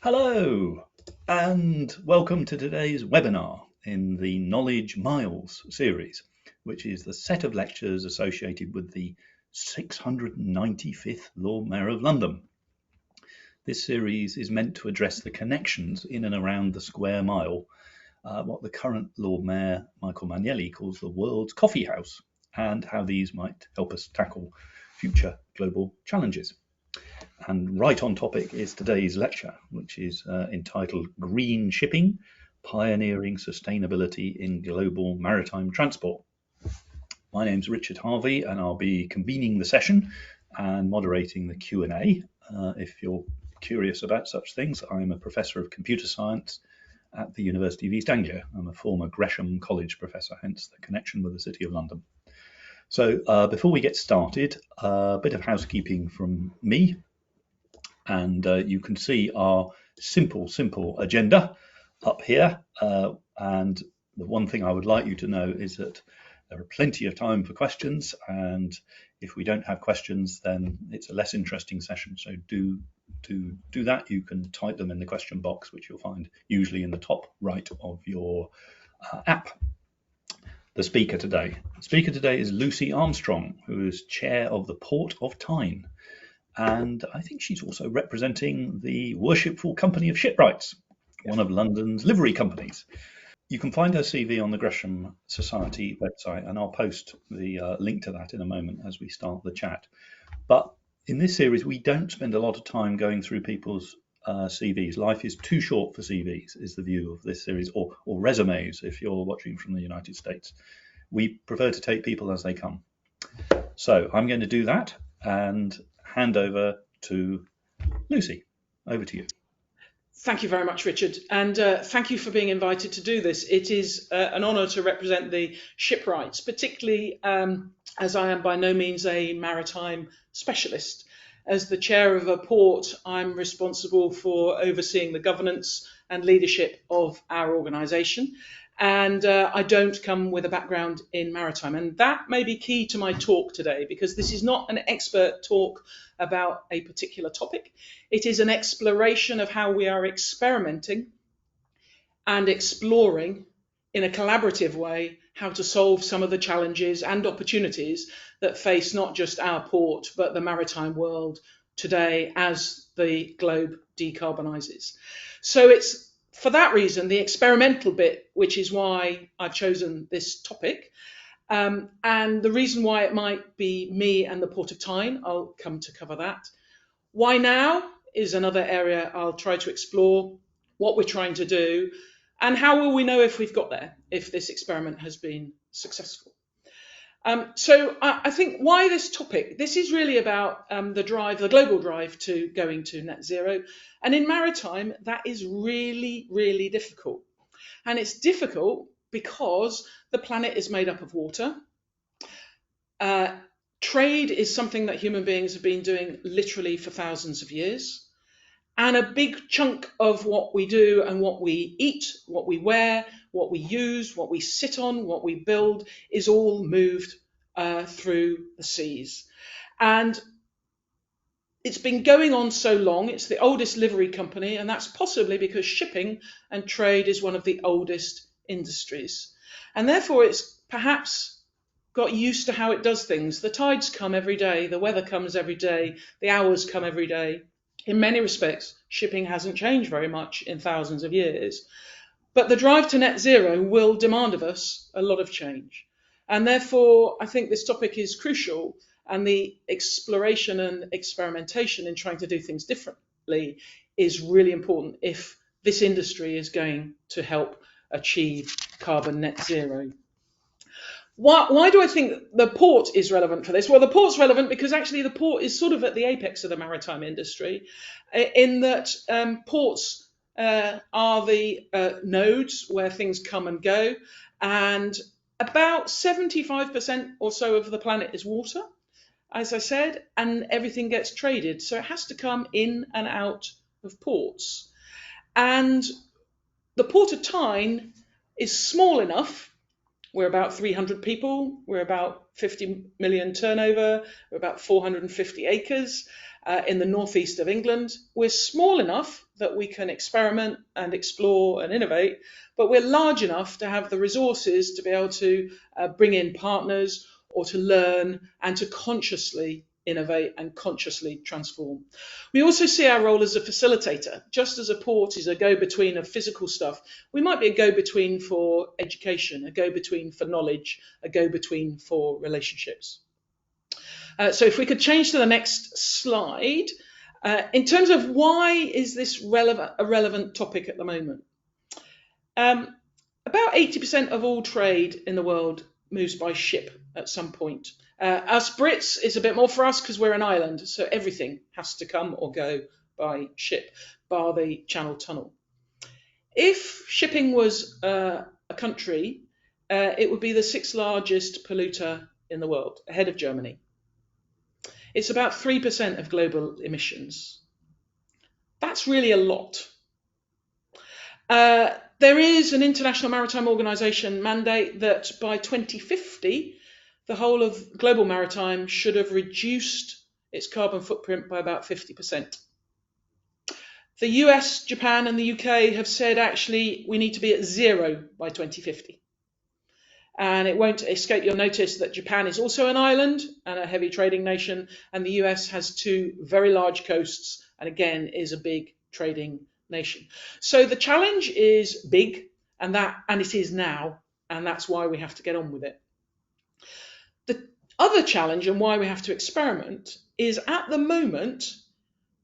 Hello, and welcome to today's webinar in the Knowledge Miles series, which is the set of lectures associated with the 695th Lord Mayor of London. This series is meant to address the connections in and around the square mile, what the current Lord Mayor, Michael Magnelli, calls the world's coffee house, and how these might help us tackle future global challenges. And right on topic is today's lecture, which is entitled Green Shipping, Pioneering Sustainability in Global Maritime Transport. My name's Richard Harvey, and I'll be convening the session and moderating the Q&A. If you're curious about such things, I'm a professor of computer science at the University of East Anglia. I'm a former Gresham College professor, hence the connection with the City of London. So before we get started, a bit of housekeeping from me. And you can see our simple agenda up here. And the one thing I would like you to know is that there are plenty of time for questions. And if we don't have questions, then it's a less interesting session. So do that. You can type them in the question box, which you'll find usually in the top right of your app. The speaker today is Lucy Armstrong, who is chair of the Port of Tyne. And I think she's also representing the Worshipful Company of Shipwrights, one of London's livery companies. You can find her CV on the Gresham Society website, and I'll post the link to that in a moment as we start the chat. But in this series, we don't spend a lot of time going through people's CVs. Life is too short for CVs, is the view of this series, or resumes if you're watching from the United States. We prefer to take people as they come. So I'm going to do that and hand over to Lucy. Over to you. Thank you very much, Richard, and thank you for being invited to do this. It is an honour to represent the shipwrights, particularly as I am by no means a maritime specialist. As the chair of a port, I'm responsible for overseeing the governance and leadership of our organisation. And I don't come with a background in maritime. And that may be key to my talk today, because this is not an expert talk about a particular topic. It is an exploration of how we are experimenting and exploring in a collaborative way how to solve some of the challenges and opportunities that face not just our port, but the maritime world today as the globe decarbonises. So it's for that reason, the experimental bit, which is why I've chosen this topic, and the reason why it might be me and the Port of Tyne, I'll come to cover that. Why now is another area I'll try to explore, what we're trying to do, and how will we know if we've got there, if this experiment has been successful. So I think why this topic? This is really about the global drive to going to net zero. And in maritime, that is really difficult. And it's difficult because the planet is made up of water. Trade is something that human beings have been doing literally for thousands of years. And a big chunk of what we do and what we eat, what we wear, what we use, what we sit on, what we build is all moved through the seas. And it's been going on so long. It's the oldest livery company, and that's possibly because shipping and trade is one of the oldest industries. And therefore, it's perhaps got used to how it does things. The tides come every day, the weather comes every day, the hours come every day. In many respects, shipping hasn't changed very much in thousands of years. But the drive to net zero will demand of us a lot of change. And therefore, I think this topic is crucial, and the exploration and experimentation in trying to do things differently is really important if this industry is going to help achieve carbon net zero. Why do I think the port is relevant for this? Well, the port's relevant because actually the port is sort of at the apex of the maritime industry, in that ports are the nodes where things come and go, and about 75% or so of the planet is water, as I said, and everything gets traded. So it has to come in and out of ports. And the Port of Tyne is small enough. We're about 300 people, we're about 50 million turnover, we're about 450 acres. in the northeast of England. We're small enough that we can experiment and explore and innovate, but we're large enough to have the resources to be able to bring in partners or to learn and to consciously innovate and consciously transform. We also see our role as a facilitator. Just as a port is a go-between of physical stuff, we might be a go-between for education, a go-between for knowledge, a go-between for relationships. So if we could change to the next slide, in terms of why is this a relevant topic at the moment? About 80% of all trade in the world moves by ship at some point. Us Brits, it's a bit more for us because we're an island, so everything has to come or go by ship, bar the Channel Tunnel. If shipping was a country, it would be the 6th largest polluter in the world, ahead of Germany. It's about 3% of global emissions. That's really a lot. There is an International Maritime Organization mandate that by 2050, the whole of global maritime should have reduced its carbon footprint by about 50%. The US, Japan, and the UK have said actually we need to be at 0 by 2050. And it won't escape your notice that Japan is also an island and a heavy trading nation, and the US has 2 very large coasts and again is a big trading nation. So the challenge is big, and it is now, and that's why we have to get on with it. The other challenge and why we have to experiment is at the moment,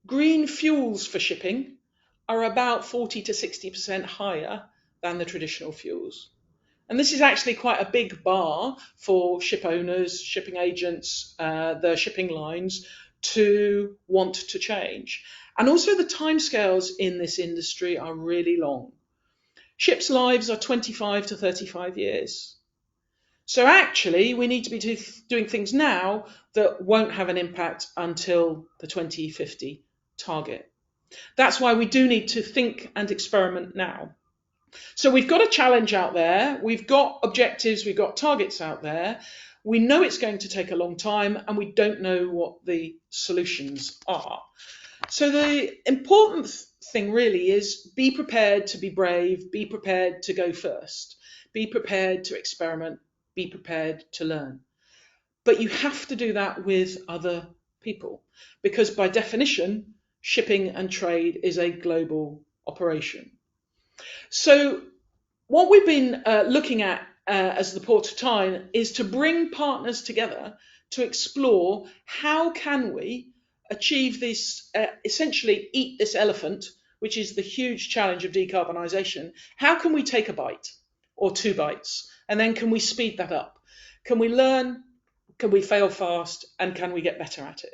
green fuels for shipping are about 40 to 60% higher than the traditional fuels. And this is actually quite a big bar for ship owners, shipping agents, the shipping lines to want to change. And also the timescales in this industry are really long. Ships' lives are 25 to 35 years. So actually, we need to be doing things now that won't have an impact until the 2050 target. That's why we do need to think and experiment now. So we've got a challenge out there, we've got objectives, we've got targets out there. We know it's going to take a long time and we don't know what the solutions are. So the important thing really is be prepared to be brave, be prepared to go first, be prepared to experiment, be prepared to learn. But you have to do that with other people because by definition, shipping and trade is a global operation. So what we've been looking at as the Port of Tyne is to bring partners together to explore how can we achieve this, essentially eat this elephant, which is the huge challenge of decarbonisation. How can we take a bite or 2 bites and then can we speed that up? Can we learn? Can we fail fast? And can we get better at it?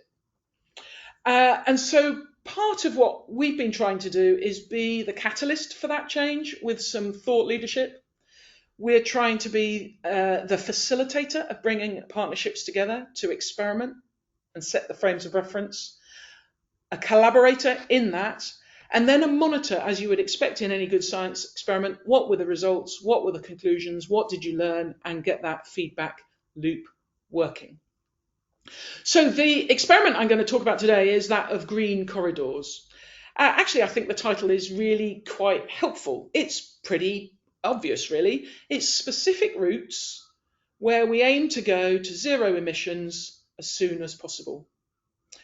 And so part of what we've been trying to do is be the catalyst for that change with some thought leadership. We're trying to be the facilitator of bringing partnerships together to experiment and set the frames of reference, a collaborator in that, and then a monitor, as you would expect in any good science experiment. What were the results? What were the conclusions? What did you learn? And get that feedback loop working. So the experiment I'm going to talk about today is that of green corridors. Actually, I think the title is really quite helpful. It's pretty obvious, really. It's specific routes where we aim to go to 0 emissions as soon as possible.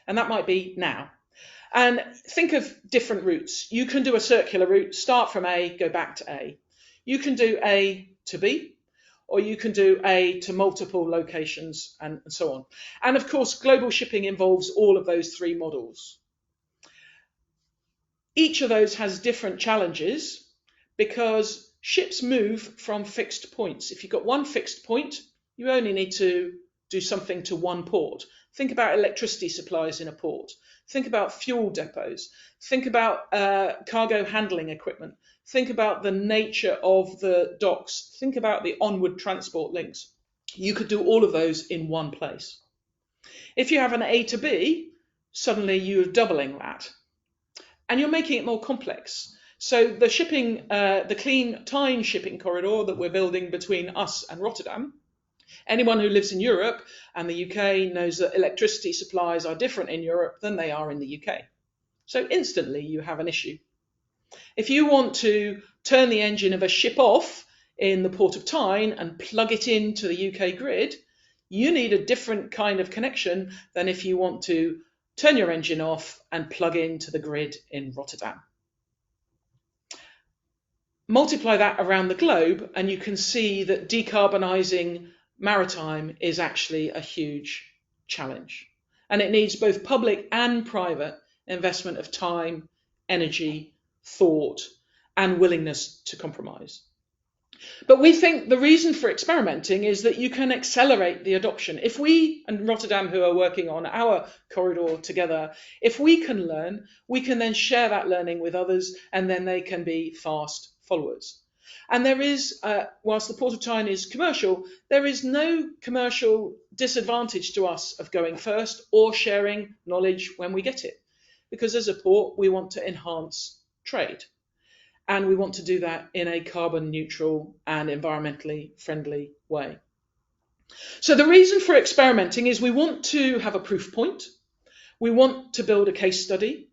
And that might be now. And think of different routes. You can do a circular route, start from A, go back to A. You can do A to B, or you can do A to multiple locations and so on. And of course, global shipping involves all of those 3 models. Each of those has different challenges because ships move from fixed points. If you've got one fixed point, you only need to do something to one port. Think about electricity supplies in a port. Think about fuel depots. Think about cargo handling equipment. Think about the nature of the docks. Think about the onward transport links. You could do all of those in one place. If you have an A to B, suddenly you're doubling that. And you're making it more complex. So the shipping, the clean Tyne shipping corridor that we're building between us and Rotterdam Anyone who lives in Europe and the UK knows that electricity supplies are different in Europe than they are in the UK. So instantly you have an issue. If you want to turn the engine of a ship off in the port of Tyne and plug it into the UK grid, you need a different kind of connection than if you want to turn your engine off and plug into the grid in Rotterdam. Multiply that around the globe and you can see that decarbonising maritime is actually a huge challenge. And it needs both public and private investment of time, energy, thought, and willingness to compromise. But we think the reason for experimenting is that you can accelerate the adoption. If we, and Rotterdam who are working on our corridor together, if we can learn, we can then share that learning with others and then they can be fast followers. And there is, whilst the Port of Tyne is commercial, there is no commercial disadvantage to us of going first or sharing knowledge when we get it. Because as a port, we want to enhance trade. And we want to do that in a carbon neutral and environmentally friendly way. So the reason for experimenting is we want to have a proof point. We want to build a case study,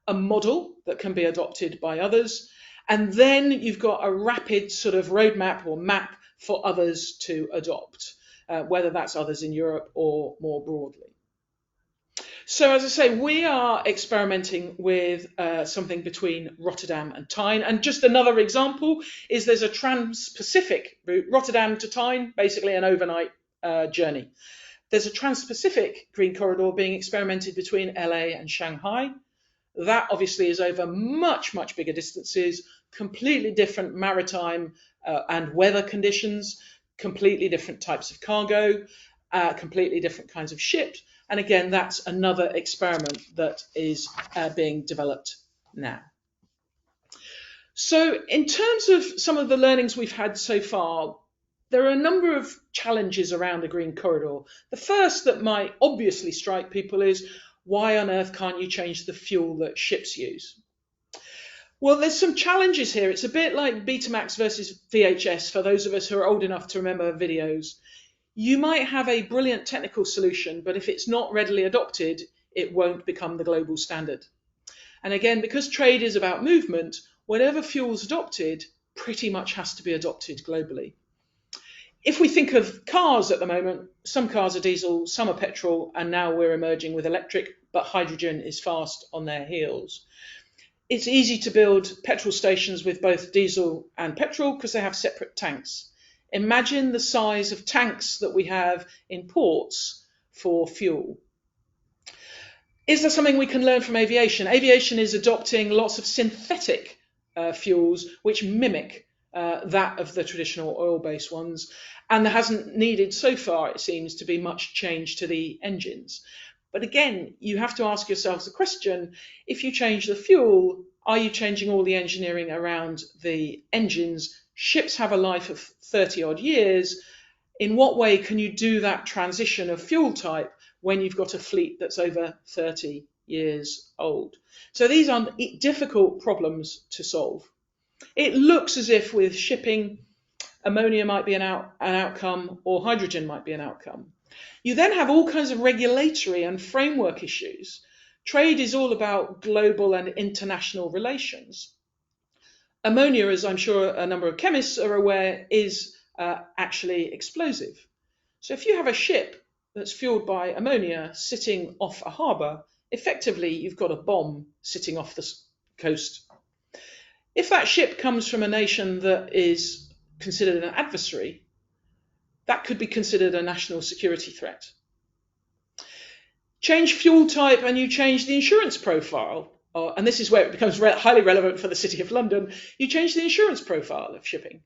a model that can be adopted by others. And then you've got a rapid sort of roadmap or map for others to adopt, whether that's others in Europe or more broadly. So as I say, we are experimenting with something between Rotterdam and Tyne. And just another example is there's a trans-Pacific route, Rotterdam to Tyne, basically an overnight journey. There's a trans-Pacific green corridor being experimented between LA and Shanghai. That obviously is over much, much bigger distances, completely different maritime and weather conditions, completely different types of cargo, completely different kinds of ships. And again, that's another experiment that is being developed now. So in terms of some of the learnings we've had so far, there are a number of challenges around the Green Corridor. The first that might obviously strike people is, why on earth can't you change the fuel that ships use? Well, there's some challenges here. It's a bit like Betamax versus VHS for those of us who are old enough to remember videos. You might have a brilliant technical solution, but if it's not readily adopted, it won't become the global standard. And again, because trade is about movement, whatever fuel's adopted pretty much has to be adopted globally. If we think of cars at the moment, some cars are diesel, some are petrol, and now we're emerging with electric, but hydrogen is fast on their heels. It's easy to build petrol stations with both diesel and petrol because they have separate tanks. Imagine the size of tanks that we have in ports for fuel. Is there something we can learn from aviation? Aviation is adopting lots of synthetic fuels which mimic that of the traditional oil-based ones, and there hasn't needed so far, it seems, to be much change to the engines. But again, you have to ask yourselves the question, if you change the fuel, are you changing all the engineering around the engines? Ships have a life of 30 odd years. In what way can you do that transition of fuel type when you've got a fleet that's over 30 years old? So these are difficult problems to solve. It looks as if with shipping, ammonia might be an outcome or hydrogen might be an outcome. You then have all kinds of regulatory and framework issues. Trade is all about global and international relations. Ammonia, as I'm sure a number of chemists are aware, is actually explosive. So if you have a ship that's fueled by ammonia sitting off a harbour, effectively you've got a bomb sitting off the coast. If that ship comes from a nation that is considered an adversary, that could be considered a national security threat. Change fuel type and you change the insurance profile, and this is where it becomes highly relevant for the City of London. You change the insurance profile of shipping.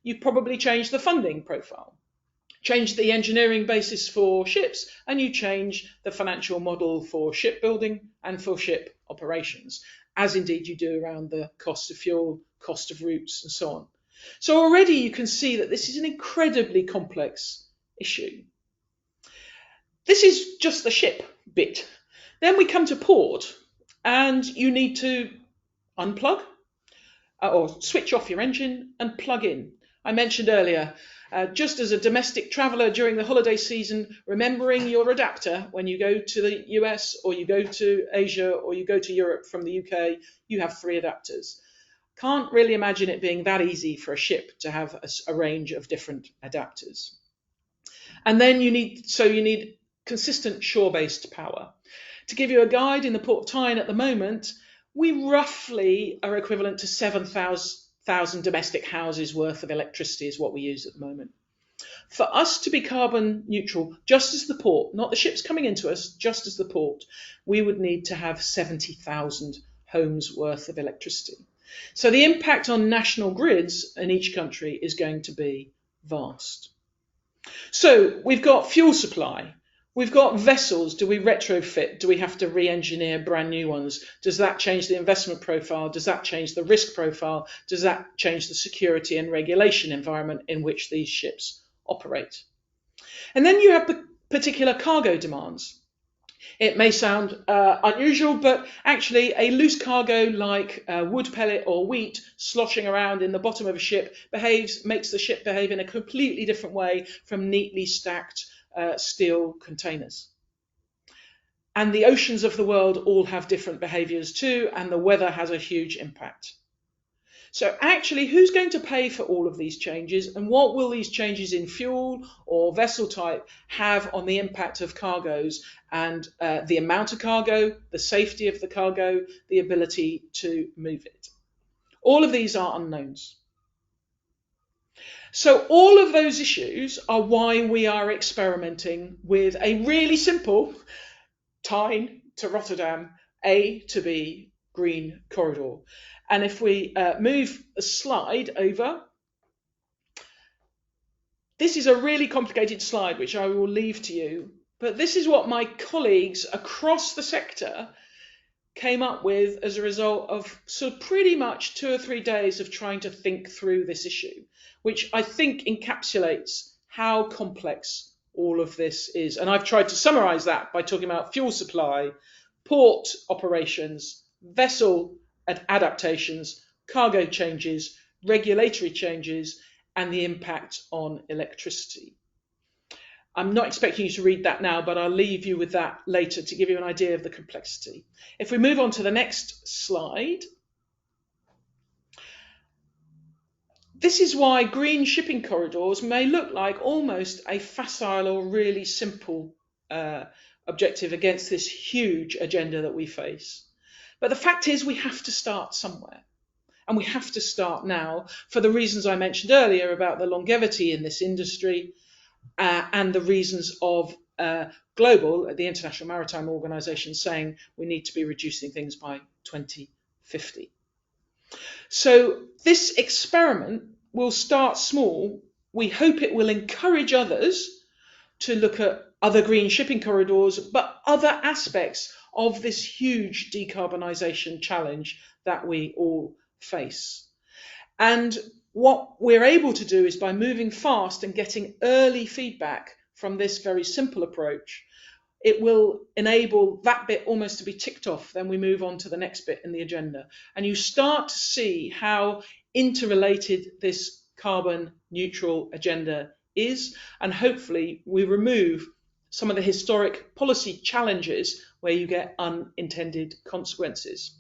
You probably change the funding profile, change the engineering basis for ships, and you change the financial model for shipbuilding and for ship operations, as indeed you do around the cost of fuel, cost of routes, and so on. So already you can see that this is an incredibly complex issue. This is just the ship bit. Then we come to port, and you need to unplug or switch off your engine and plug in. I mentioned earlier. Just as a domestic traveller during the holiday season, remembering your adapter when you go to the US or you go to Asia or you go to Europe from the UK, you have 3 adapters. Can't really imagine it being that easy for a ship to have a range of different adapters. And then you need consistent shore-based power. To give you a guide, in the Port of Tyne at the moment, we roughly are equivalent to 7,000 domestic houses worth of electricity is what we use at the moment. For us to be carbon neutral, just as the port, not the ships coming into us, just as the port, we would need to have 70,000 homes worth of electricity. So the impact on national grids in each country is going to be vast. So we've got fuel supply. We've got vessels. Do we retrofit? Do we have to re-engineer brand new ones? Does that change the investment profile? Does that change the risk profile? Does that change the security and regulation environment in which these ships operate? And then you have particular cargo demands. It may sound unusual, but actually a loose cargo like wood pellet or wheat sloshing around in the bottom of a ship makes the ship behave in a completely different way from neatly stacked steel containers. And the oceans of the world all have different behaviours too, and the weather has a huge impact. So actually, who's going to pay for all of these changes, and what will these changes in fuel or vessel type have on the impact of cargoes and the amount of cargo, the safety of the cargo, the ability to move it? All of these are unknowns. So all of those issues are why we are experimenting with a really simple Tyne to Rotterdam, A to B green corridor. And if we move a slide over, this is a really complicated slide, which I will leave to you. But this is what my colleagues across the sector came up with as a result of pretty much 2 or 3 days of trying to think through this issue, which I think encapsulates how complex all of this is. And I've tried to summarize that by talking about fuel supply, port operations, vessel adaptations, cargo changes, regulatory changes, and the impact on electricity. I'm not expecting you to read that now, but I'll leave you with that later to give you an idea of the complexity. If we move on to the next slide, this is why green shipping corridors may look like almost a facile or really simple objective against this huge agenda that we face. But the fact is we have to start somewhere. And we have to start now for the reasons I mentioned earlier about the longevity in this industry and the reasons of the International Maritime Organization, saying we need to be reducing things by 2050. So this experiment will start small. We hope it will encourage others to look at other green shipping corridors, but other aspects of this huge decarbonisation challenge that we all face. And what we're able to do is, by moving fast and getting early feedback from this very simple approach, it will enable that bit almost to be ticked off. Then we move on to the next bit in the agenda. And you start to see how interrelated this carbon neutral agenda is. And hopefully we remove some of the historic policy challenges where you get unintended consequences.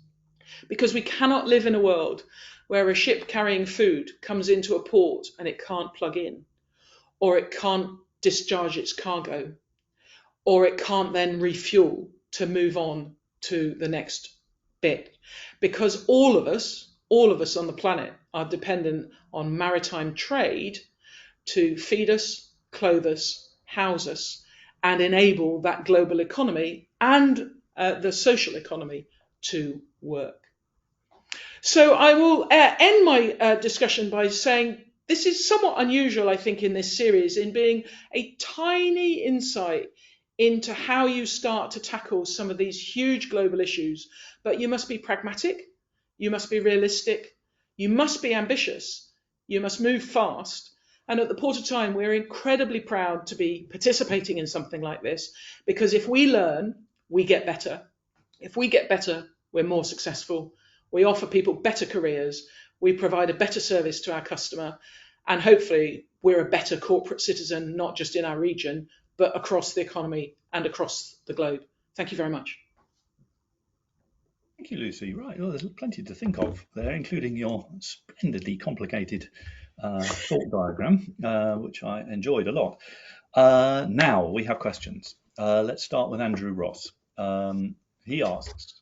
Because we cannot live in a world where a ship carrying food comes into a port and it can't plug in, or it can't discharge its cargo, or it can't then refuel to move on to the next bit. Because all of us on the planet are dependent on maritime trade to feed us, clothe us, house us, and enable that global economy and the social economy to work. So I will end my discussion by saying this is somewhat unusual, I think, in this series, in being a tiny insight into how you start to tackle some of these huge global issues. But you must be pragmatic, you must be realistic, you must be ambitious, you must move fast. And at the Port of Tyne, we're incredibly proud to be participating in something like this, because if we learn, we get better. If we get better, we're more successful. We offer people better careers. We provide a better service to our customer. and hopefully we're a better corporate citizen, not just in our region, but across the economy and across the globe. Thank you very much. Thank you, Lucy. Right, well, there's plenty to think of there, including your splendidly complicated thought diagram, which I enjoyed a lot. Now we have questions. Let's start with Andrew Ross. He asks,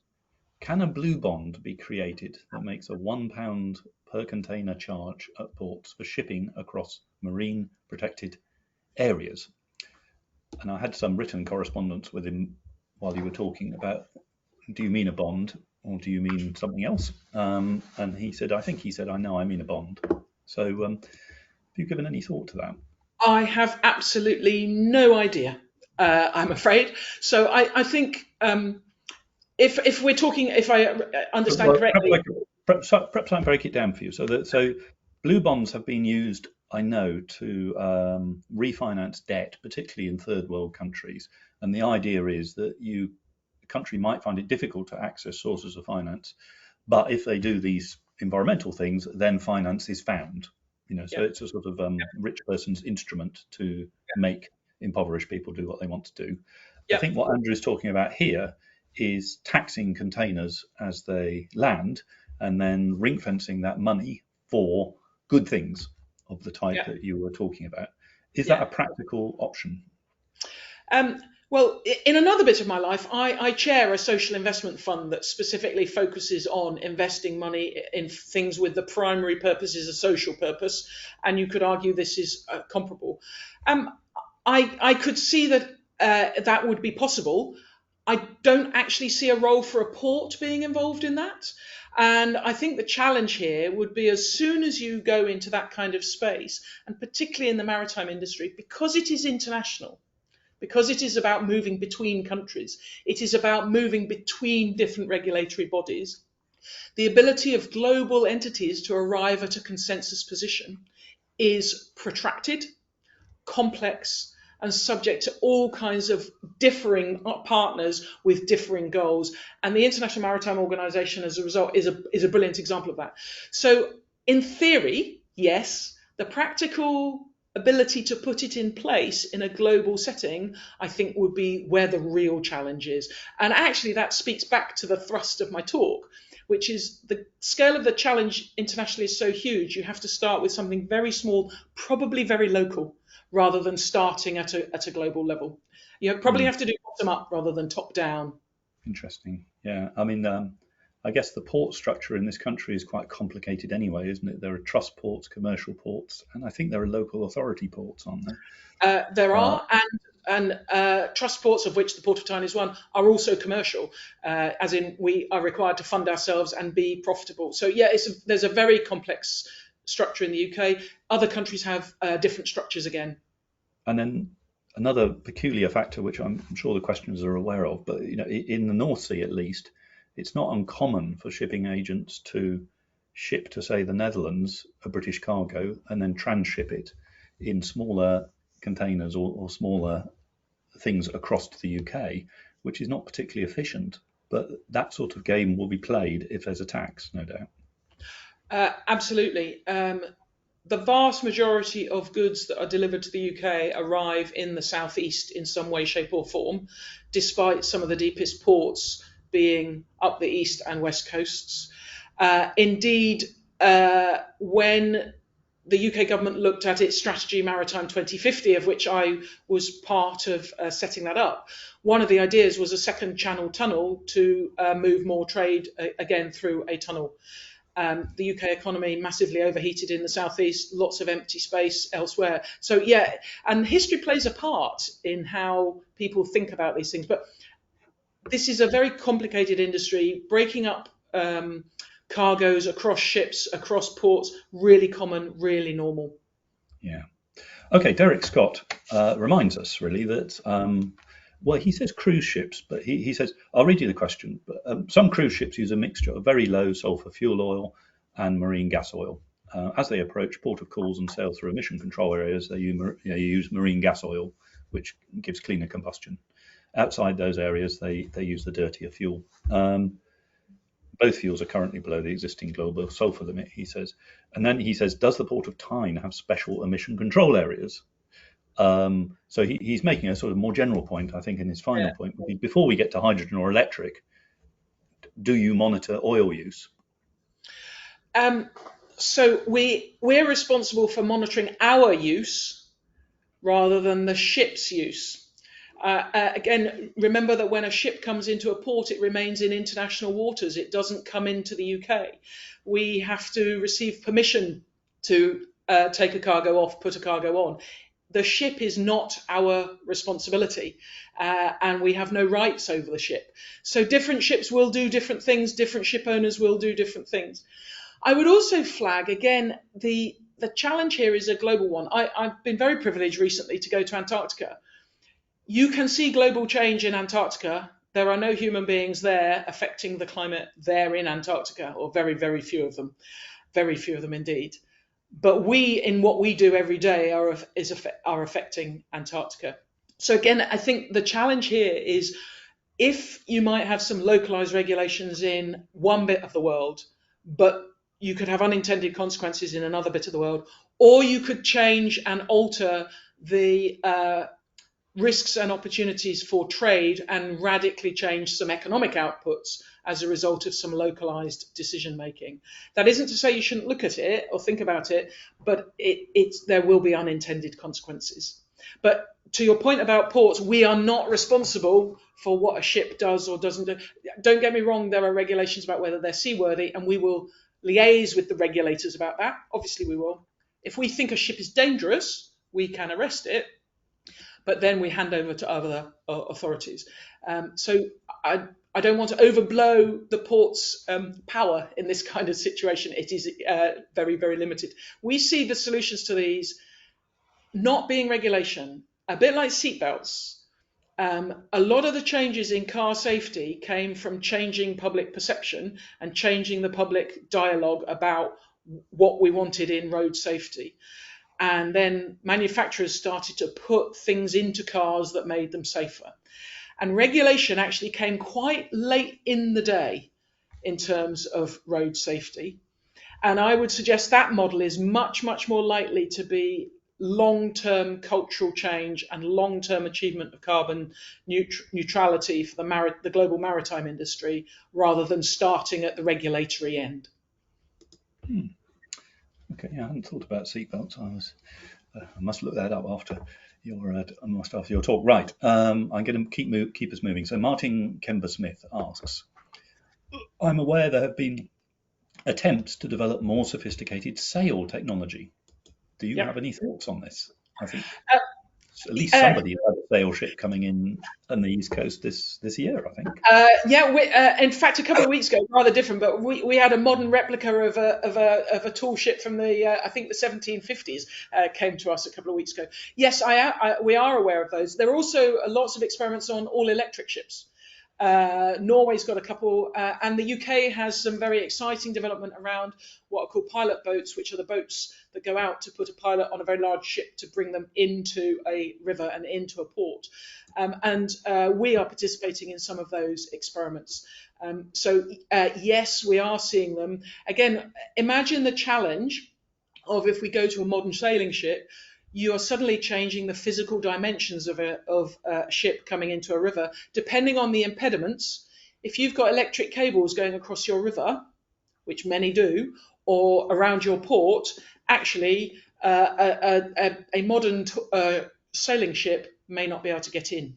can a blue bond be created that makes a £1 per container charge at ports for shipping across marine protected areas? And I had some written correspondence with him while you were talking about, do you mean a bond or do you mean something else? And he said, I know I mean a bond. So have you given any thought to that? I have absolutely no idea, I'm afraid. So I think if we're talking, if I understand correctly, perhaps I break it down for you. So blue bonds have been used, I know, to refinance debt, particularly in third world countries. And the idea is that the country might find it difficult to access sources of finance, but if they do these environmental things, then finance is found. So it's a sort of rich person's instrument to make impoverished people do what they want to do. I think what Andrew is talking about here is taxing containers as they land and then ring fencing that money for good things of the type that you were talking about. Is that a practical option? Well, in another bit of my life, I chair a social investment fund that specifically focuses on investing money in things with the primary purpose is a social purpose, and you could argue this is comparable. I could see that that would be possible. I don't actually see a role for a port being involved in that. And I think the challenge here would be as soon as you go into that kind of space, and particularly in the maritime industry, because it is international, because it is about moving between countries, it is about moving between different regulatory bodies, the ability of global entities to arrive at a consensus position is protracted, complex, and subject to all kinds of differing partners with differing goals. And the International Maritime Organization, as a result, is a brilliant example of that. So in theory, yes, the practical ability to put it in place in a global setting, I think, would be where the real challenge is. And actually, that speaks back to the thrust of my talk, which is the scale of the challenge internationally is so huge, you have to start with something very small, probably very local, rather than starting at a global level. You probably have to do bottom up rather than top down. Interesting. Yeah. I mean, I guess the port structure in this country is quite complicated anyway, isn't it? There are trust ports, commercial ports, and I think there are local authority ports, aren't there? There are, and trust ports, of which the Port of Tyne is one, are also commercial, as in we are required to fund ourselves and be profitable. So yeah, there's a very complex structure in the UK. Other countries have different structures again. And then another peculiar factor, which I'm sure the questioners are aware of, but in the North Sea at least, it's not uncommon for shipping agents to ship to, say, the Netherlands a British cargo and then transship it in smaller containers or smaller things across to the UK, which is not particularly efficient. But that sort of game will be played if there's a tax, no doubt. Absolutely. The vast majority of goods that are delivered to the UK arrive in the southeast in some way, shape or form, despite some of the deepest ports being up the east and west coasts. Indeed, when the UK government looked at its strategy Maritime 2050, of which I was part of setting that up, one of the ideas was a second channel tunnel to move more trade again through a tunnel. The UK economy massively overheated in the southeast, lots of empty space elsewhere. So yeah, and history plays a part in how people think about these things. But this is a very complicated industry. Breaking up cargoes across ships, across ports, really common, really normal. Yeah. Okay, Derek Scott reminds us really that, well, he says cruise ships, but he says, I'll read you the question, but some cruise ships use a mixture of very low sulfur fuel oil and marine gas oil. As they approach port of calls and sail through emission control areas, they use marine gas oil, which gives cleaner combustion. Outside those areas, they use the dirtier fuel. Both fuels are currently below the existing global sulfur limit, he says. And then he says, does the port of Tyne have special emission control areas? So he's making a sort of more general point, I think, in his final point would be, before we get to hydrogen or electric, do you monitor oil use? So we're responsible for monitoring our use rather than the ship's use. Again, remember that when a ship comes into a port, it remains in international waters. It doesn't come into the UK. We have to receive permission to take a cargo off, put a cargo on. The ship is not our responsibility, and we have no rights over the ship. So different ships will do different things. Different ship owners will do different things. I would also flag, again, the challenge here is a global one. I've been very privileged recently to go to Antarctica. You can see global change in Antarctica. There are no human beings there affecting the climate there in Antarctica, or very, very few of them. Very few of them indeed. But we, in what we do every day, are affecting Antarctica. So again, I think the challenge here is, if you might have some localized regulations in one bit of the world, but you could have unintended consequences in another bit of the world, or you could change and alter the risks and opportunities for trade and radically change some economic outputs as a result of some localized decision making. That isn't to say you shouldn't look at it or think about it, but there will be unintended consequences. But to your point about ports, we are not responsible for what a ship does or doesn't do. Don't get me wrong, there are regulations about whether they're seaworthy, and we will liaise with the regulators about that. Obviously we will. If we think a ship is dangerous, we can arrest it, but then we hand over to other authorities. So I don't want to overblow the port's power in this kind of situation. It is very, very limited. We see the solutions to these not being regulation, a bit like seatbelts. A lot of the changes in car safety came from changing public perception and changing the public dialogue about what we wanted in road safety. And then manufacturers started to put things into cars that made them safer. And regulation actually came quite late in the day in terms of road safety. And I would suggest that model is much, much more likely to be long-term cultural change and long-term achievement of carbon neutrality for the global maritime industry, rather than starting at the regulatory end. Okay, yeah, I hadn't thought about seatbelts. I must look that up after your talk. Right, I'm going to keep us moving. So Martin Kember-Smith asks, I'm aware there have been attempts to develop more sophisticated sail technology. Do you have any thoughts on this? I think at least somebody had a sail ship coming in on the East Coast this year, I think. In fact, a couple of weeks ago, rather different, but we had a modern replica of a tall ship from I think the 1750s came to us a couple of weeks ago. Yes, we are aware of those. There are also lots of experiments on all electric ships. Norway's got a couple, and the UK has some very exciting development around what are called pilot boats, which are the boats that go out to put a pilot on a very large ship to bring them into a river and into a port. And we are participating in some of those experiments. So yes, we are seeing them. Again, imagine the challenge of, if we go to a modern sailing ship, you are suddenly changing the physical dimensions of a ship coming into a river, depending on the impediments. If you've got electric cables going across your river, which many do, or around your port, actually a modern sailing ship may not be able to get in.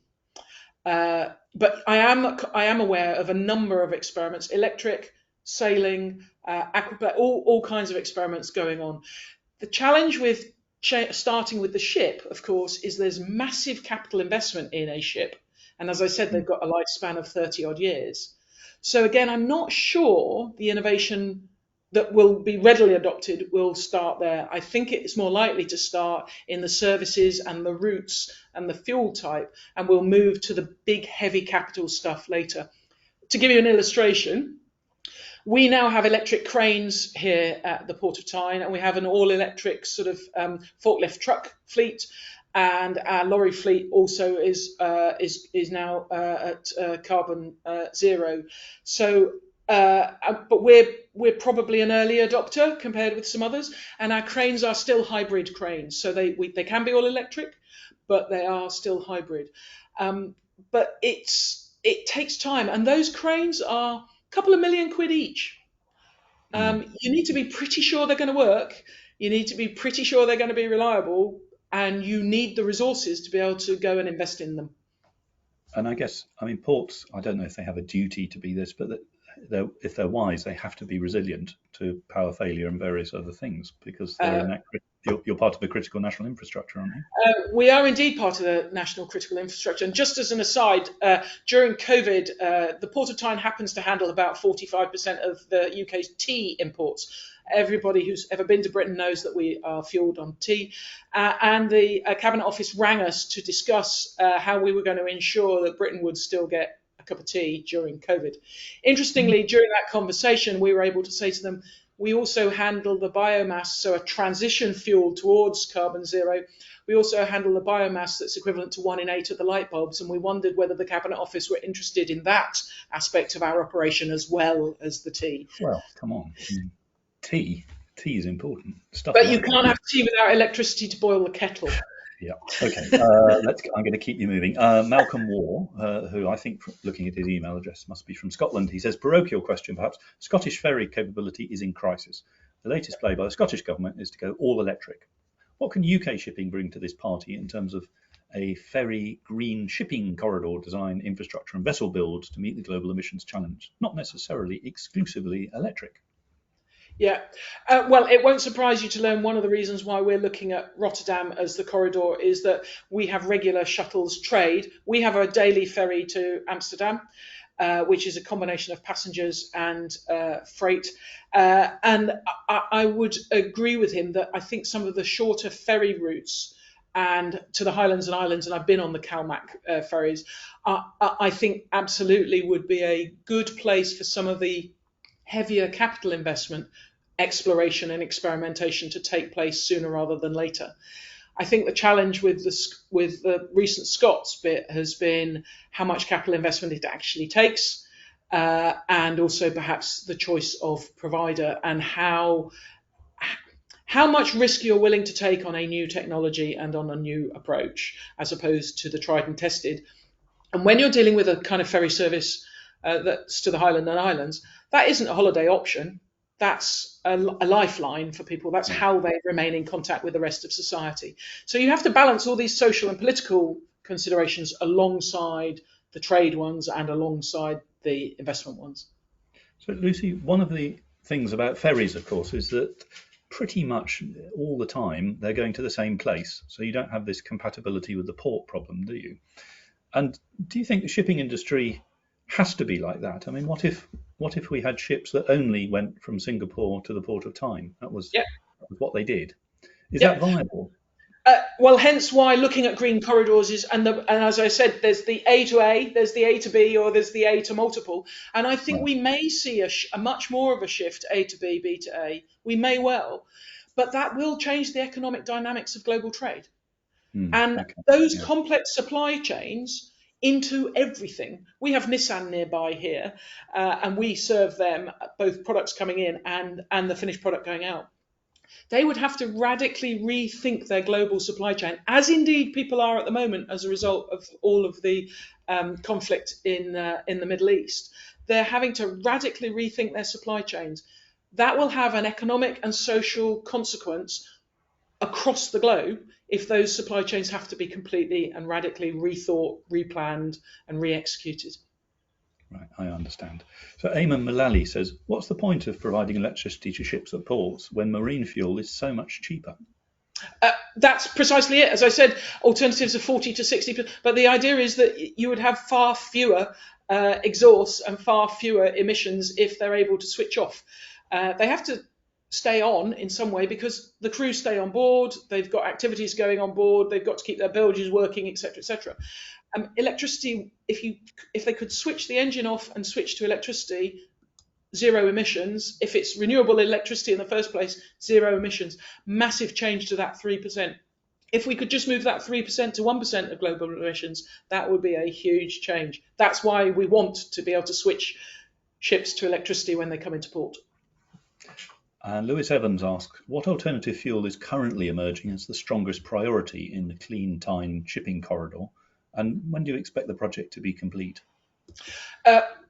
But I am aware of a number of experiments, electric, sailing, all kinds of experiments going on. The challenge with starting with the ship, of course, is there's massive capital investment in a ship. And as I said, they've got a lifespan of 30 odd years. So again, I'm not sure the innovation that will be readily adopted will start there. I think it's more likely to start in the services and the routes and the fuel type, and we'll move to the big, heavy capital stuff later. To give you an illustration, we now have electric cranes here at the Port of Tyne, and we have an all-electric sort of forklift truck fleet, and our lorry fleet also is now at carbon zero. So but we're probably an early adopter compared with some others, and our cranes are still hybrid cranes, so they can be all electric, but they are still hybrid. But it takes time, and those cranes are a couple of million quid each. You need to be pretty sure they're going to work. You need to be pretty sure they're going to be reliable, and you need the resources to be able to go and invest in them. And I guess, I mean, ports, I don't know if they have a duty to be this, but if they're wise, they have to be resilient to power failure and various other things, because they're you're part of the critical national infrastructure, aren't you? We are indeed part of the national critical infrastructure. And just as an aside, during COVID, the Port of Tyne happens to handle about 45% of the UK's tea imports. Everybody who's ever been to Britain knows that we are fueled on tea. And the Cabinet Office rang us to discuss how we were going to ensure that Britain would still get a cup of tea during COVID. Interestingly, during that conversation, we were able to say to them, we also handle the biomass, so a transition fuel towards carbon zero. We also handle the biomass that's equivalent to 1 in 8 of the light bulbs, and we wondered whether the Cabinet Office were interested in that aspect of our operation as well as the tea. Well, come on. Tea is important stuff. But you can't have tea without electricity to boil the kettle. Yeah. Okay. I'm going to keep you moving. Malcolm Waugh, who I think, looking at his email address, must be from Scotland. He says, parochial question, perhaps. Scottish ferry capability is in crisis. The latest play by the Scottish government is to go all electric. What can UK shipping bring to this party in terms of a ferry green shipping corridor design, infrastructure and vessel build to meet the global emissions challenge? Not necessarily exclusively electric. Yeah, well, it won't surprise you to learn one of the reasons why we're looking at Rotterdam as the corridor is that we have regular shuttles trade. We have a daily ferry to Amsterdam, which is a combination of passengers and freight. And I would agree with him that I think some of the shorter ferry routes and to the Highlands and Islands, and I've been on the CalMac ferries, I think absolutely would be a good place for some of the heavier capital investment, exploration and experimentation to take place sooner rather than later. I think the challenge with the recent Scots bit has been how much capital investment it actually takes, and also perhaps the choice of provider and how much risk you're willing to take on a new technology and on a new approach, as opposed to the tried and tested. And when you're dealing with a kind of ferry service that's to the Highland and Islands, that isn't a holiday option. That's a lifeline for people. That's how they remain in contact with the rest of society. So you have to balance all these social and political considerations alongside the trade ones and alongside the investment ones. So, Lucy, one of the things about ferries, of course, is that pretty much all the time they're going to the same place. So you don't have this compatibility with the port problem, do you? And do you think the shipping industry has to be like that? I mean, what if we had ships that only went from Singapore to the Port of Tyne? That was what they did. Is that viable? Well, hence why looking at green corridors is, and as I said, there's the A to A, there's the A to B, or there's the A to multiple. And I think we may see a much more of a shift, A to B, B to A. We may well, but that will change the economic dynamics of global trade. Those complex supply chains into everything. We have Nissan nearby here, and we serve them, both products coming in and the finished product going out. They would have to radically rethink their global supply chain, as indeed people are at the moment as a result of all of the conflict in the Middle East. They're having to radically rethink their supply chains. That will have an economic and social consequence across the globe if those supply chains have to be completely and radically rethought, replanned and re-executed. Right, I understand. So Eamon Mullally says, what's the point of providing electricity to ships at ports when marine fuel is so much cheaper? That's precisely it. As I said, alternatives are 40 to 60%, but the idea is that you would have far fewer exhausts and far fewer emissions if they're able to switch off. They have to stay on in some way because the crew stay on board, they've got activities going on board, they've got to keep their bilges working, etc., etc. Electricity, if they could switch the engine off and switch to electricity, zero emissions. If it's renewable electricity in the first place, zero emissions. Massive change to that 3%. If we could just move that 3% to 1% of global emissions, that would be a huge change. That's why we want to be able to switch ships to electricity when they come into port. And Lewis Evans asks, what alternative fuel is currently emerging as the strongest priority in the clean Tyne shipping corridor? And when do you expect the project to be complete?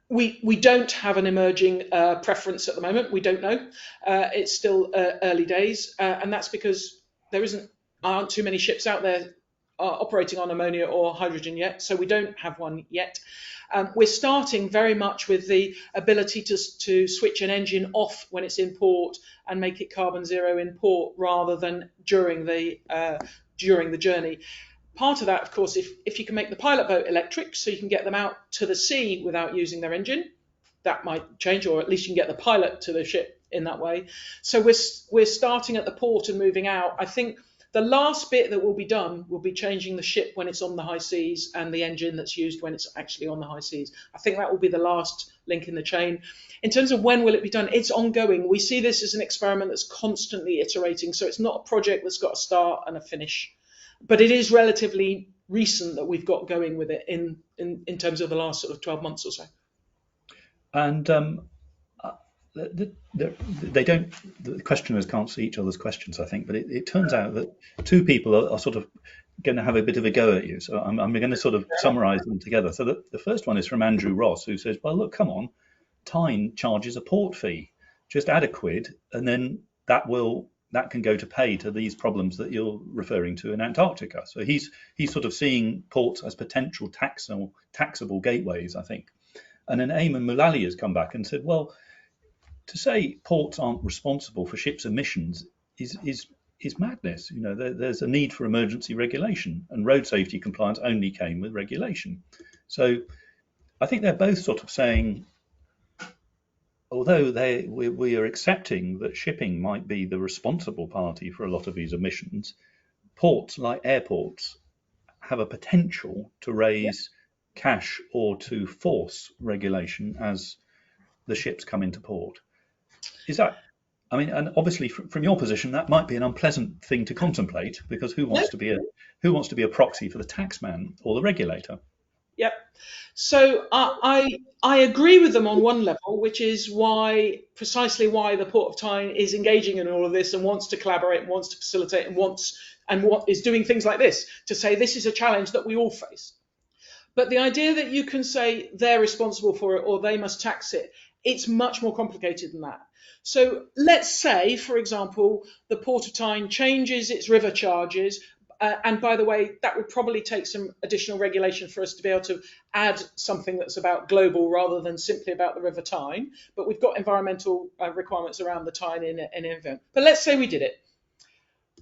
We don't have an emerging preference at the moment. We don't know. It's still early days, and that's because there aren't too many ships out there operating on ammonia or hydrogen yet, so we don't have one yet. We're starting very much with the ability to switch an engine off when it's in port and make it carbon zero in port rather than during the journey. Part of that, of course, if you can make the pilot boat electric, so you can get them out to the sea without using their engine, that might change, or at least you can get the pilot to the ship in that way. So we're starting at the port and moving out. I think the last bit that will be done will be changing the ship when it's on the high seas and the engine that's used when it's actually on the high seas. I think that will be the last link in the chain. In terms of when will it be done, it's ongoing. We see this as an experiment that's constantly iterating, so it's not a project that's got a start and a finish. But it is relatively recent that we've got going with it in terms of the last sort of 12 months or so. And they don't. The questioners can't see each other's questions, I think. But it turns out that two people are sort of going to have a bit of a go at you. So I'm going to sort of summarise them together. So the first one is from Andrew Ross, who says, "Well, look, come on, Tyne charges a port fee. Just add a quid, and then that can go to pay to these problems that you're referring to in Antarctica." So he's sort of seeing ports as potential taxable gateways, I think. And then Eamon Mullally has come back and said, well, to say ports aren't responsible for ships' emissions is madness. You know, there's a need for emergency regulation, and road safety compliance only came with regulation. So I think they're both sort of saying, although we are accepting that shipping might be the responsible party for a lot of these emissions, ports, like airports, have a potential to raise cash or to force regulation as the ships come into port. Is that, I mean, and obviously from your position, that might be an unpleasant thing to contemplate, because who wants to be a proxy for the taxman or the regulator? Yep. So I agree with them on one level, which is precisely why the Port of Tyne is engaging in all of this and wants to collaborate and wants to facilitate and what is doing things like this to say this is a challenge that we all face. But the idea that you can say they're responsible for it or they must tax it, it's much more complicated than that. So let's say, for example, the Port of Tyne changes its river charges. And by the way, that would probably take some additional regulation for us to be able to add something that's about global rather than simply about the River Tyne. But we've got environmental requirements around the Tyne in an event. But let's say we did it.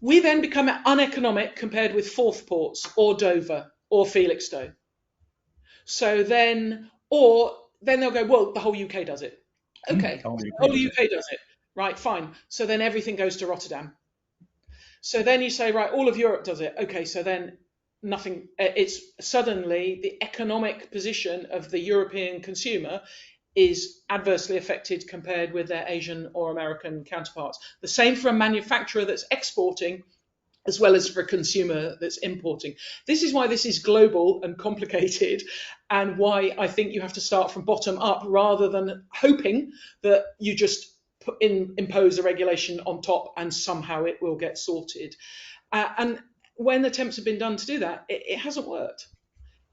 We then become uneconomic compared with Forth ports or Dover or Felixstowe. So then they'll go, well, the whole UK does it. Okay, the whole UK does it. Right, fine. So then everything goes to Rotterdam. So then you say, right, all of Europe does it. Okay, so then nothing, it's suddenly the economic position of the European consumer is adversely affected compared with their Asian or American counterparts. The same for a manufacturer that's exporting as well as for a consumer that's importing. This is why this is global and complicated, and why I think you have to start from bottom up rather than hoping that you just impose a regulation on top and somehow it will get sorted. And when attempts have been done to do that, it hasn't worked.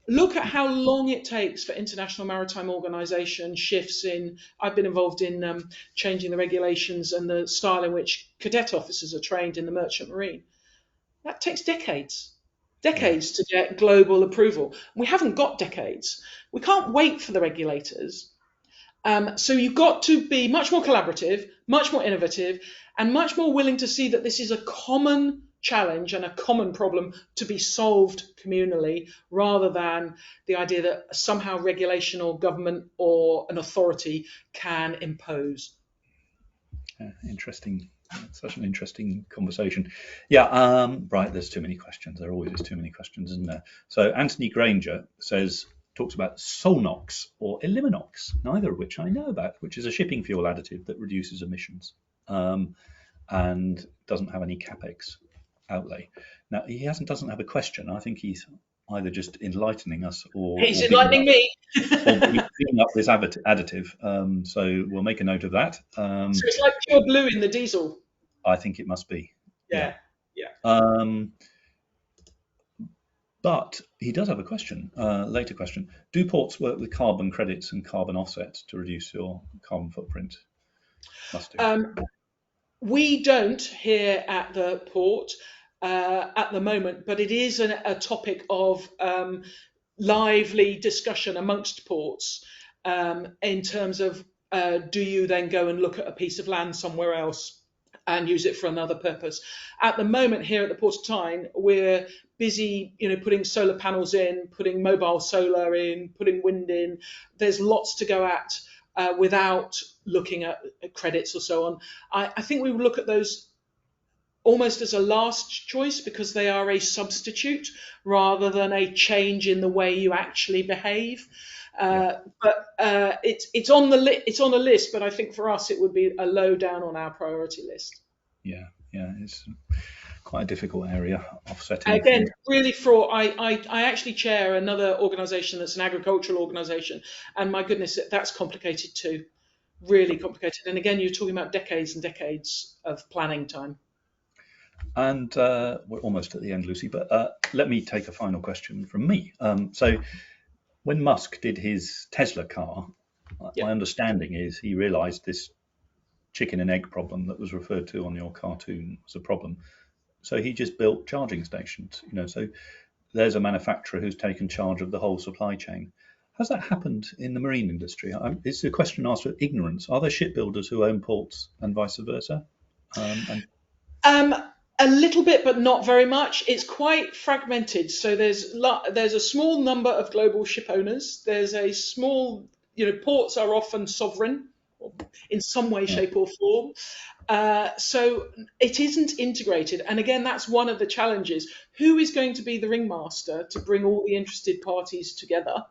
Look at how long it takes for International Maritime Organization shifts in. I've been involved in changing the regulations and the style in which cadet officers are trained in the merchant marine. That takes decades to get global approval. We haven't got decades. We can't wait for the regulators. So you've got to be much more collaborative, much more innovative, and much more willing to see that this is a common challenge and a common problem to be solved communally, rather than the idea that somehow regulation or government or an authority can impose. Interesting. Such an interesting conversation. Yeah, right, there's too many questions. There always is too many questions, isn't there? So Anthony Granger talks about Solnox or Eliminox, neither of which I know about, which is a shipping fuel additive that reduces emissions and doesn't have any capex outlay. Now, he doesn't have a question. I think he's either just enlightening us or He's bigging enlightening up, me. bigging up this additive. So we'll make a note of that. So it's like pure blue in the diesel. I think it must be. Yeah. Yeah, yeah. But he does have a question, later question. Do ports work with carbon credits and carbon offsets to reduce your carbon footprint? Must do. We don't here at the port at the moment, but it is a topic of lively discussion amongst ports in terms of do you then go and look at a piece of land somewhere else and use it for another purpose. At the moment here at the Port of Tyne, we're busy, putting solar panels in, putting mobile solar in, putting wind in. There's lots to go at without looking at credits or so on. I think we would look at those almost as a last choice because they are a substitute rather than a change in the way you actually behave. But it's on the list. But I think for us it would be a low down on our priority list. Yeah, it's quite a difficult area, offsetting. Again, really fraught. I actually chair another organisation that's an agricultural organisation, and my goodness, that's complicated too, really complicated. And again, you're talking about decades and decades of planning time. And we're almost at the end, Lucy, but let me take a final question from me. So when Musk did his Tesla car, my understanding is he realized this chicken and egg problem that was referred to on your cartoon was a problem. So he just built charging stations, so there's a manufacturer who's taken charge of the whole supply chain. Has that happened in the marine industry? It's a question asked for ignorance. Are there shipbuilders who own ports and vice versa? A little bit, but not very much. It's quite fragmented. So there's a small number of global ship owners. There's a small, ports are often sovereign in some way, shape or form. So it isn't integrated. And again, that's one of the challenges. Who is going to be the ringmaster to bring all the interested parties together?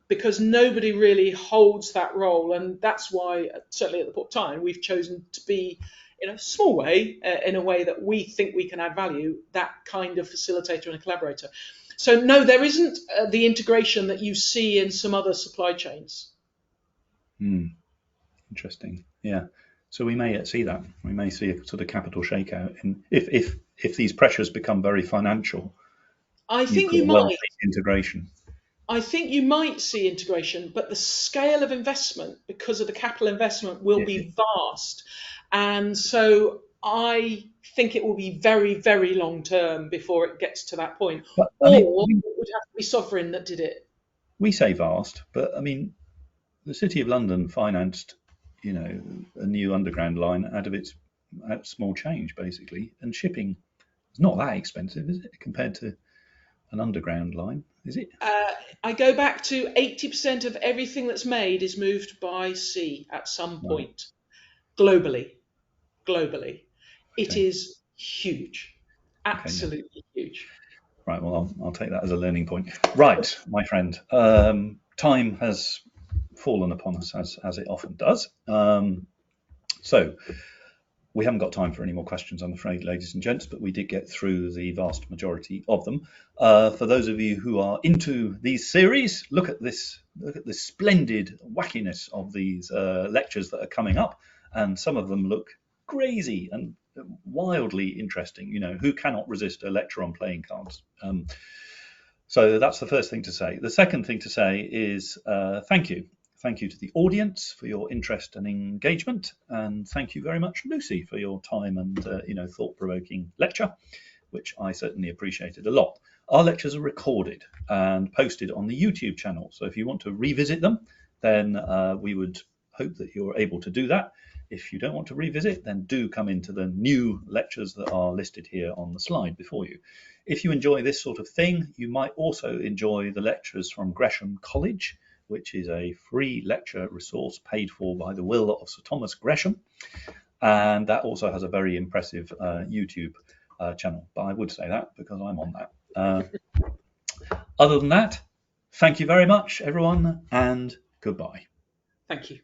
Because nobody really holds that role. And that's why, certainly at the Port of Tyne, we've chosen to be, in a small way, in a way that we think we can add value, that kind of facilitator and a collaborator. So no, there isn't the integration that you see in some other supply chains. Interesting. Yeah. So we may yet see that. We may see a sort of capital shakeout. And if these pressures become very financial, I think you might integration. I think you might see integration, but the scale of investment, because of the capital investment, will be vast. And so I think it will be very, very long term before it gets to that point. But, it would have to be sovereign that did it. We say vast, but the City of London financed, a new underground line out of its small change, basically. And shipping is not that expensive, is it, compared to an underground line? Is it? I go back to 80% of everything that's made is moved by sea at some point, globally. It is huge, absolutely huge. Right, well, I'll take that as a learning point. Right, my friend, time has fallen upon us as it often does. So we haven't got time for any more questions, I'm afraid, ladies and gents, but we did get through the vast majority of them. For those of you who are into these series, look at this splendid wackiness of these lectures that are coming up, and some of them look crazy and wildly interesting. Who cannot resist a lecture on playing cards? So that's the first thing to say. The second thing to say is thank you. Thank you to the audience for your interest and engagement, and thank you very much, Lucy, for your time and thought-provoking lecture, which I certainly appreciated a lot. Our lectures are recorded and posted on the YouTube channel, so if you want to revisit them, then we would hope that you're able to do that. If you don't want to revisit, then do come into the new lectures that are listed here on the slide before you. If you enjoy this sort of thing, you might also enjoy the lectures from Gresham College, which is a free lecture resource paid for by the will of Sir Thomas Gresham. And that also has a very impressive YouTube channel. But I would say that because I'm on that. Other than that, thank you very much, everyone, and goodbye. Thank you.